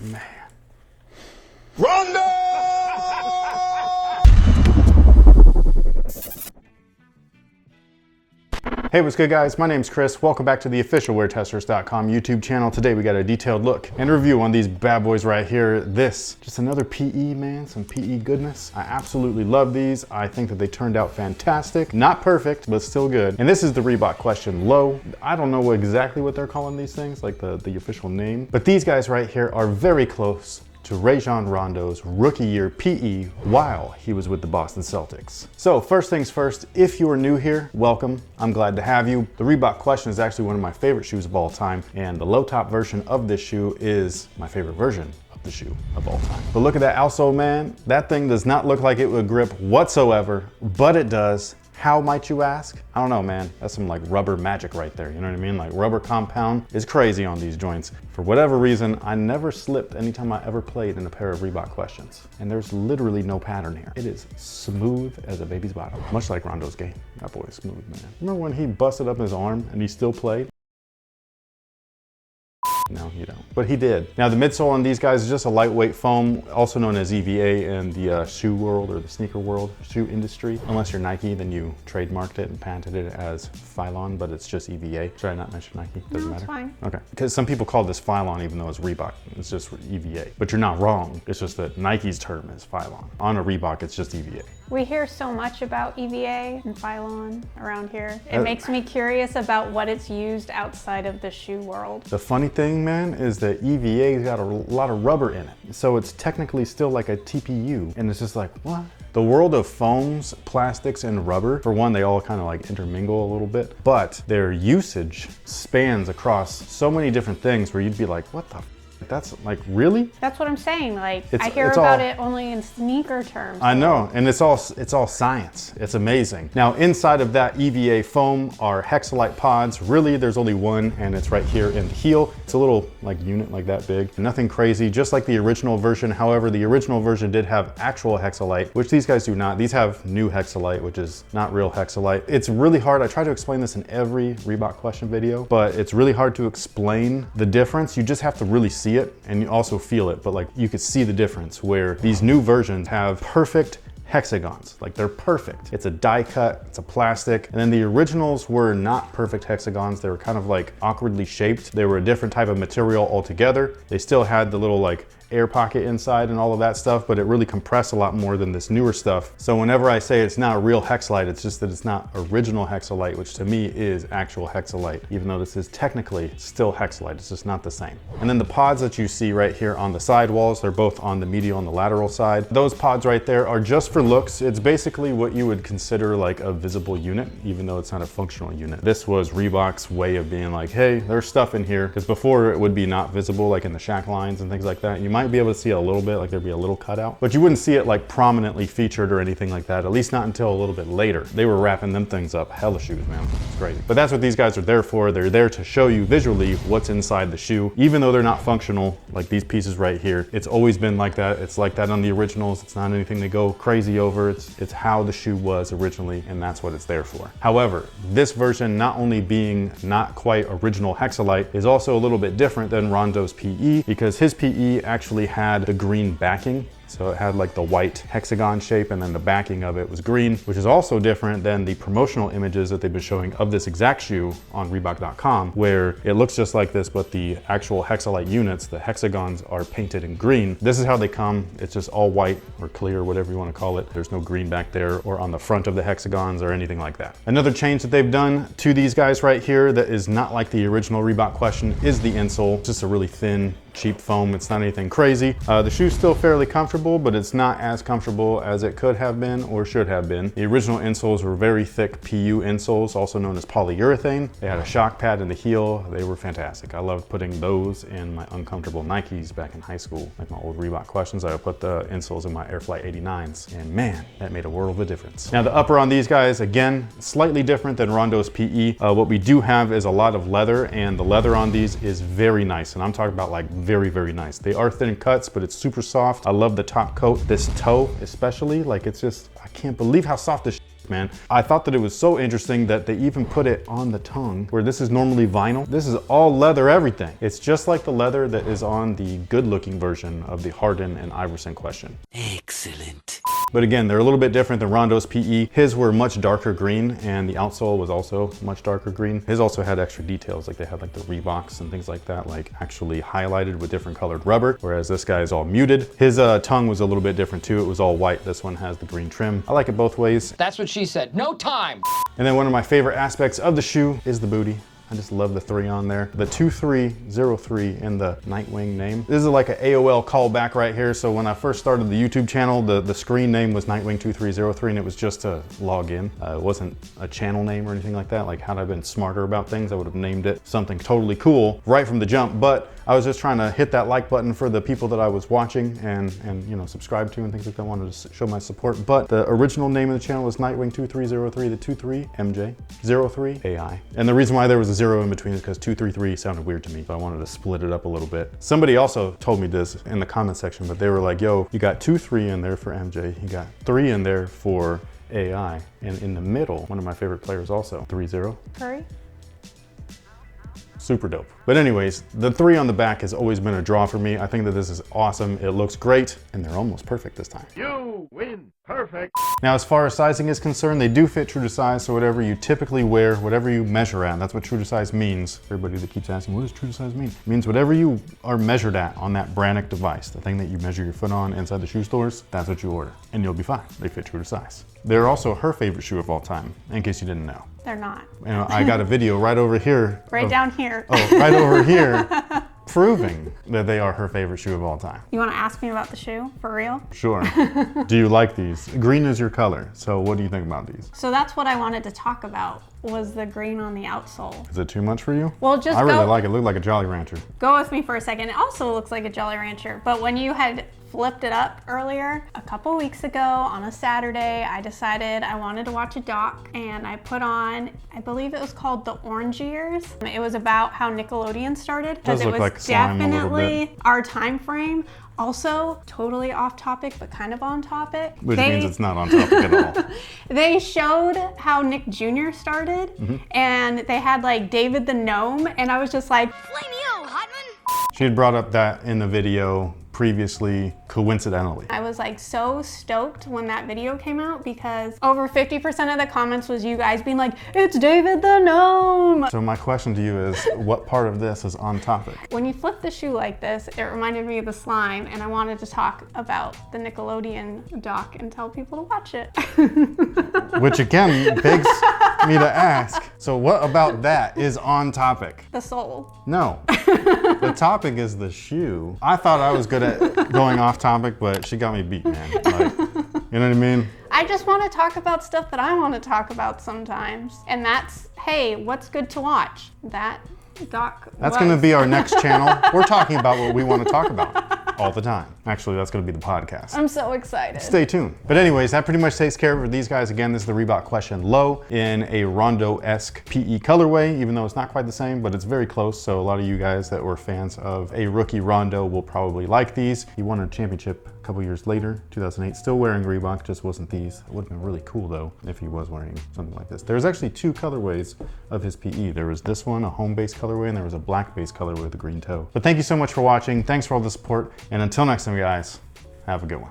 Man. Rondo! Hey, what's good guys? My name's Chris. Welcome back to the official WearTesters.com YouTube channel. Today we got a detailed look and review on these bad boys right here. This, just another PE, man, some PE goodness. I absolutely love these. I think that they turned out fantastic. Not perfect, but still good. And this is the Reebok Question Low. I don't know exactly what they're calling these things, like the official name, but these guys right here are very close to Rajon Rondo's rookie year PE while he was with the Boston Celtics. So first things first, if you are new here, welcome. I'm glad to have you. The Reebok Question is actually one of my favorite shoes of all time, and the low top version of this shoe is my favorite version of the shoe of all time. But look at that outsole, man. That thing does not look like it would grip whatsoever, but it does. How might you ask? I don't know, man. That's some like rubber magic right there. You know what I mean? Like rubber compound is crazy on these joints. For whatever reason, I never slipped anytime I ever played in a pair of Reebok Questions. And there's literally no pattern here. It is smooth as a baby's bottom. Much like Rondo's game. That boy is smooth, man. Remember when he busted up his arm and he still played? No, you don't. But he did. Now the midsole on these guys is just a lightweight foam, also known as EVA in the shoe world or the sneaker world, shoe industry. Unless you're Nike, then you trademarked it and patented it as Phylon, but it's just EVA. Should I not mention Nike? Doesn't matter? It's fine. Okay. Because some people call this Phylon even though it's Reebok. It's just EVA. But you're not wrong. It's just that Nike's term is Phylon. On a Reebok, it's just EVA. We hear so much about EVA and Phylon around here. It makes me curious about what it's used outside of the shoe world. The funny thing, man, is that EVA's got a lot of rubber in it. So it's technically still like a TPU. And it's just like, what? The world of foams, plastics, and rubber, for one, they all kind of like intermingle a little bit, but their usage spans across so many different things where you'd be like, what the f? That's like, really? That's what I'm saying. Like, I hear about it only in sneaker terms. I know, and it's all science. It's amazing. Now, inside of that EVA foam are hexalite pods. Really, there's only one, and it's right here in the heel. It's a little like unit like that big. Nothing crazy, just like the original version. However, the original version did have actual hexalite, which these guys do not. These have new hexalite, which is not real hexalite. It's really hard. I try to explain this in every Reebok Question video, but it's really hard to explain the difference. You just have to really see it and you also feel it, but like you could see the difference where these new versions have perfect hexagons, like they're perfect. It's a die cut, it's a plastic, and then the originals were not perfect hexagons. They were kind of like awkwardly shaped. They were a different type of material altogether. They still had the little like air pocket inside and all of that stuff, but it really compressed a lot more than this newer stuff. So whenever I say it's not real hexalite, it's just that it's not original hexalite, which to me is actual hexalite, even though this is technically still hexalite. It's just not the same. And then the pods that you see right here on the side walls, they're both on the medial and the lateral side. Those pods right there are just for looks. It's basically what you would consider like a visible unit, even though it's not a functional unit. This was Reebok's way of being like, hey, there's stuff in here, because before it would be not visible, like in the shack lines and things like that. You might be able to see it a little bit, like there'd be a little cutout, but you wouldn't see it like prominently featured or anything like that, at least not until a little bit later. They were wrapping them things up. Hella shoes, man. It's crazy. But that's what these guys are there for. They're there to show you visually what's inside the shoe, even though they're not functional, like these pieces right here. It's always been like that. It's like that on the originals. It's not anything to go crazy over. It's how the shoe was originally, and that's what it's there for. However, this version, not only being not quite original hexalite, is also a little bit different than Rondo's PE, because his PE actually had the green backing. So it had like the white hexagon shape, and then the backing of it was green, which is also different than the promotional images that they've been showing of this exact shoe on Reebok.com, where it looks just like this, but the actual hexalite units, the hexagons, are painted in green. This is how they come. It's just all white or clear, whatever you want to call it. There's no green back there or on the front of the hexagons or anything like that. Another change that they've done to these guys right here that is not like the original Reebok Question is the insole. It's just a really thin, cheap foam. It's not anything crazy. The shoe's still fairly comfortable, but it's not as comfortable as it could have been or should have been. The original insoles were very thick PU insoles, also known as polyurethane. They had a shock pad in the heel. They were fantastic. I loved putting those in my uncomfortable Nikes back in high school. Like my old Reebok Questions, I would put the insoles in my Airflight 89s, and man, that made a world of a difference. Now the upper on these guys, again, slightly different than Rondo's PE. What we do have is a lot of leather, and the leather on these is very nice, and I'm talking about like very, very nice. They are thin cuts, but it's super soft. I love the top coat. This toe especially, like it's just, I can't believe how soft this man. I thought that it was so interesting that they even put it on the tongue, where this is normally vinyl. This is all leather everything. It's just like the leather that is on the good-looking version of the Harden and Iverson question. Excellent. But again, they're a little bit different than Rondo's PE. His were much darker green, and the outsole was also much darker green. His also had extra details, like they had like the Reeboks and things like that, like actually highlighted with different colored rubber, whereas this guy is all muted. His tongue was a little bit different too. It was all white. This one has the green trim. I like it both ways. That's what she said. No time. And then one of my favorite aspects of the shoe is the booty. I just love the 3 on there. The 2303 in the Nightwing name. This is like an AOL callback right here. So when I first started the YouTube channel, the screen name was Nightwing2303, and it was just to log in. It wasn't a channel name or anything like that. Like, had I been smarter about things, I would have named it something totally cool right from the jump. But I was just trying to hit that like button for the people that I was watching and you know, subscribe to and things like that. I wanted to show my support. But the original name of the channel was Nightwing2303, the 23 MJ, 03 AI. And the reason why there was a 0 in between is because 233 sounded weird to me, but I wanted to split it up a little bit. Somebody also told me this in the comment section, but they were like, yo, you got 23 in there for MJ, you got 3 in there for AI, and in the middle, one of my favorite players also, 30. Curry? Super dope. But anyways, the 3 on the back has always been a draw for me. I think that this is awesome. It looks great, and they're almost perfect this time. You win. Perfect. Now, as far as sizing is concerned, they do fit true to size, so whatever you typically wear, whatever you measure at, that's what true to size means. Everybody that keeps asking, what does true to size mean? It means whatever you are measured at on that Brannick device, the thing that you measure your foot on inside the shoe stores, that's what you order, and you'll be fine. They fit true to size. They're also her favorite shoe of all time, in case you didn't know. They're not. You know, I got a video right over here. Right down here. Oh, right over here, proving that they are her favorite shoe of all time. You want to ask me about the shoe, for real? Sure. Do you like these? Green is your color, so what do you think about these? So that's what I wanted to talk about, was the green on the outsole. Is it too much for you? Well, just I really like it. It looked like a Jolly Rancher. Go with me for a second. It also looks like a Jolly Rancher, but when you had flipped it up earlier, a couple weeks ago on a Saturday, I decided I wanted to watch a doc, and I put on, I believe it was called The Orange Years. It was about how Nickelodeon started, because it was like slime a little definitely our time frame. Also, totally off topic, but kind of on topic. Which means it's not on topic at all. They showed how Nick Jr. started, and they had like David the Gnome, and I was just like, Flameo, Hotman! She had brought up that in the video previously, coincidentally. I was like so stoked when that video came out, because over 50% of the comments was you guys being like, it's David the Gnome. So my question to you is, what part of this is on topic? When you flip the shoe like this, it reminded me of the slime, and I wanted to talk about the Nickelodeon doc and tell people to watch it. Which again begs me to ask, so what about that is on topic? The sole. No. The topic is the shoe. I thought I was good at going off topic, but she got me beat, man. Like, you know what I mean? I just want to talk about stuff that I want to talk about sometimes. And that's, hey, what's good to watch? That doc. That's going to be our next channel. We're talking about what we want to talk about all the time. Actually, that's going to be the podcast. I'm so excited. Stay tuned. But anyways, that pretty much takes care of these guys. Again, this is the Reebok Question Low in a Rondo-esque PE colorway, even though it's not quite the same, but it's very close. So a lot of you guys that were fans of a rookie Rondo will probably like these. He won a championship a couple years later, 2008, still wearing Reebok, just wasn't these. It would have been really cool though if he was wearing something like this. There's actually 2 colorways of his PE. There was this one, a home-based colorway, and there was a black-based colorway with a green toe. But thank you so much for watching. Thanks for all the support. And until next time, guys, have a good one.